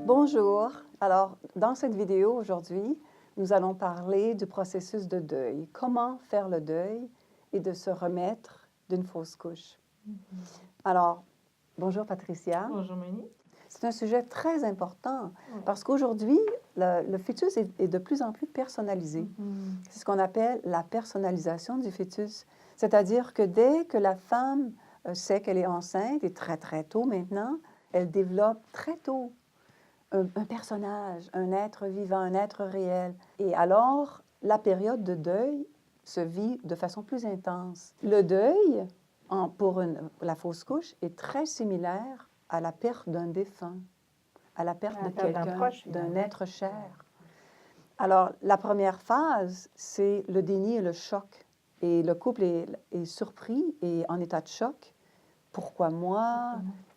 Bonjour. Alors, dans cette vidéo aujourd'hui, nous allons parler du processus de deuil. Comment faire le deuil et de se remettre d'une fausse couche. Alors, bonjour Patricia. Bonjour Monique. C'est un sujet très important Oui. parce qu'aujourd'hui, le fœtus est de plus en plus personnalisé. C'est ce qu'on appelle la personnalisation du fœtus. C'est-à-dire que dès que la femme sait qu'elle est enceinte, et très très tôt maintenant, elle développe très tôt un personnage, un être vivant, un être réel. Et alors, la période de deuil se vit de façon plus intense. Le deuil, pour la fausse couche, est très similaire à la perte d'un défunt, à la perte de quelqu'un, d'un être cher. Alors, la première phase, c'est le déni et le choc. Et le couple est surpris et en état de choc. Pourquoi moi?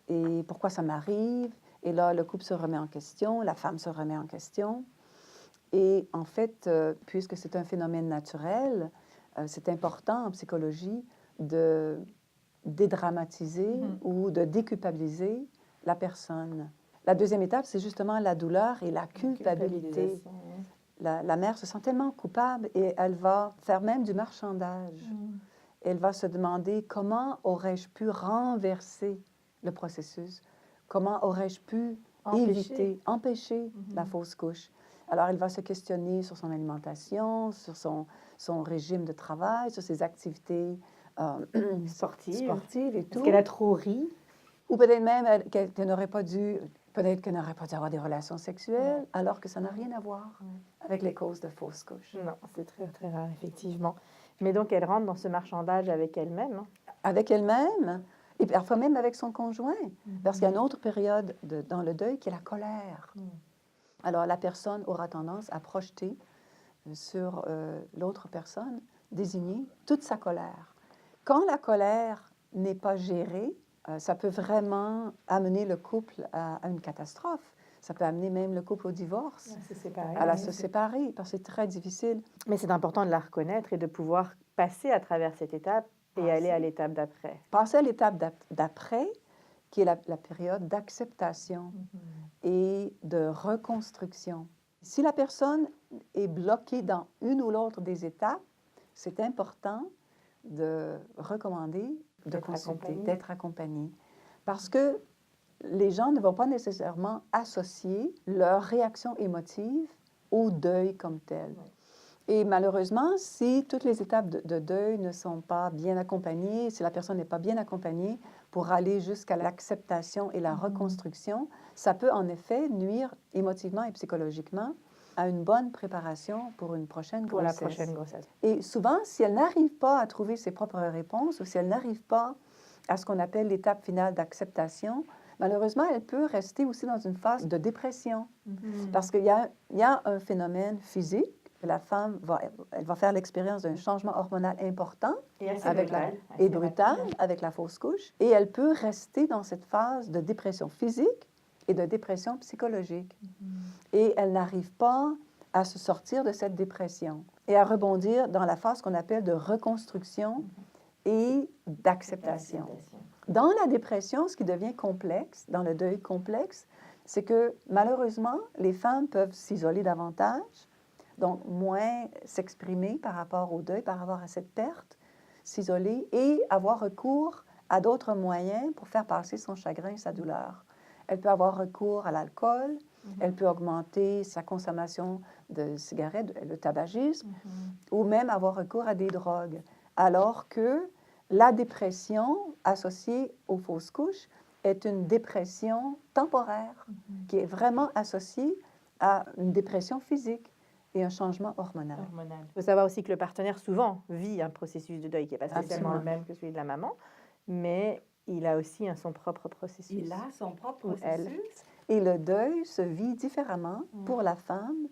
Et pourquoi ça m'arrive? Et là, le couple se remet en question, la femme se remet en question. Et en fait, puisque c'est un phénomène naturel, c'est important en psychologie de dédramatiser ou de déculpabiliser la personne. La deuxième étape, c'est justement la douleur et la culpabilité. La mère se sent tellement coupable et elle va faire même du marchandage. Elle va se demander comment aurais-je pu renverser le processus, comment aurais-je pu empêcher la fausse couche. Alors, elle va se questionner sur son alimentation, sur son régime de travail, sur ses activités sportives et tout. Est-ce qu'elle a trop ri? Ou peut-être même qu'elle n'aurait pas dû, peut-être qu'elle n'aurait pas dû avoir des relations sexuelles, alors que ça n'a rien à voir avec les causes de fausse couche. Non, c'est très, très rare, effectivement. Mais donc, elle rentre dans ce marchandage avec elle-même. Avec elle-même, et parfois même avec son conjoint, parce qu'il y a une autre période dans le deuil qui est la colère. Alors, la personne aura tendance à projeter sur l'autre personne désignée toute sa colère. Quand la colère n'est pas gérée, ça peut vraiment amener le couple à une catastrophe. Ça peut amener même le couple au divorce, à se séparer, parce que c'est très difficile. Mais c'est important de la reconnaître et de pouvoir passer à travers cette étape et aller à l'étape d'après. Passer à l'étape d'après, qui est la période d'acceptation et de reconstruction. Si la personne est bloquée dans une ou l'autre des étapes, c'est important de recommander de consulter, d'être accompagné. Parce que les gens ne vont pas nécessairement associer leur réaction émotive au deuil comme tel. Et malheureusement, si toutes les étapes de deuil ne sont pas bien accompagnées, si la personne n'est pas bien accompagnée pour aller jusqu'à l'acceptation et la reconstruction, ça peut en effet nuire émotivement et psychologiquement à une bonne préparation pour une prochaine grossesse. Pour la prochaine grossesse. Et souvent, si elle n'arrive pas à trouver ses propres réponses ou si elle n'arrive pas à ce qu'on appelle l'étape finale d'acceptation, malheureusement, elle peut rester aussi dans une phase de dépression. Parce qu'il y a un phénomène physique. La femme elle va faire l'expérience d'un changement hormonal important et brutal avec la fausse couche. Et elle peut rester dans cette phase de dépression physique et de dépression psychologique. Et elle n'arrive pas à se sortir de cette dépression et à rebondir dans la phase qu'on appelle de reconstruction et d'acceptation. Dans la dépression, ce qui devient complexe, dans le deuil complexe, c'est que malheureusement, les femmes peuvent s'isoler davantage, donc moins s'exprimer par rapport au deuil, par rapport à cette perte, s'isoler et avoir recours à d'autres moyens pour faire passer son chagrin et sa douleur. Elle peut avoir recours à l'alcool, elle peut augmenter sa consommation de cigarettes, le tabagisme, ou même avoir recours à des drogues. Alors que la dépression associée aux fausses couches est une dépression temporaire qui est vraiment associée à une dépression physique et un changement hormonal. Il faut savoir aussi que le partenaire souvent vit un processus de deuil qui n'est pas spécialement le même que celui de la maman, mais il a aussi son propre processus. Il a son propre processus. Et le deuil se vit différemment pour la femme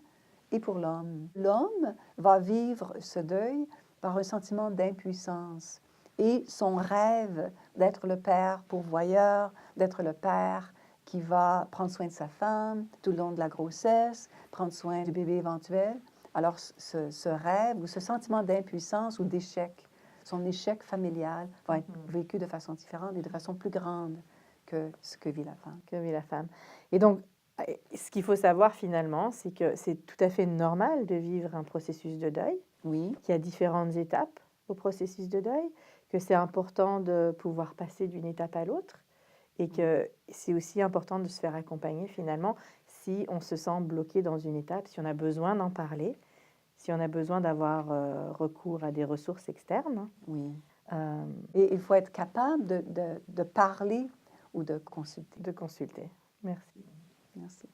et pour l'homme. L'homme va vivre ce deuil par un sentiment d'impuissance et son rêve d'être le père pourvoyeur, d'être le père qui va prendre soin de sa femme tout le long de la grossesse, prendre soin du bébé éventuel. Alors, ce rêve ou ce sentiment d'impuissance ou d'échec, son échec familial va être vécu de façon différente et de façon plus grande que ce que vit la femme. Que vit la femme. Et donc, ce qu'il faut savoir finalement, c'est que c'est tout à fait normal de vivre un processus de deuil, Oui, qu'il y a différentes étapes au processus de deuil, que c'est important de pouvoir passer d'une étape à l'autre et que c'est aussi important de se faire accompagner finalement si on se sent bloqué dans une étape, si on a besoin d'en parler, si on a besoin d'avoir recours à des ressources externes. oui. Euh, Et il faut être capable de parler ou de consulter. de consulter. Merci. Merci.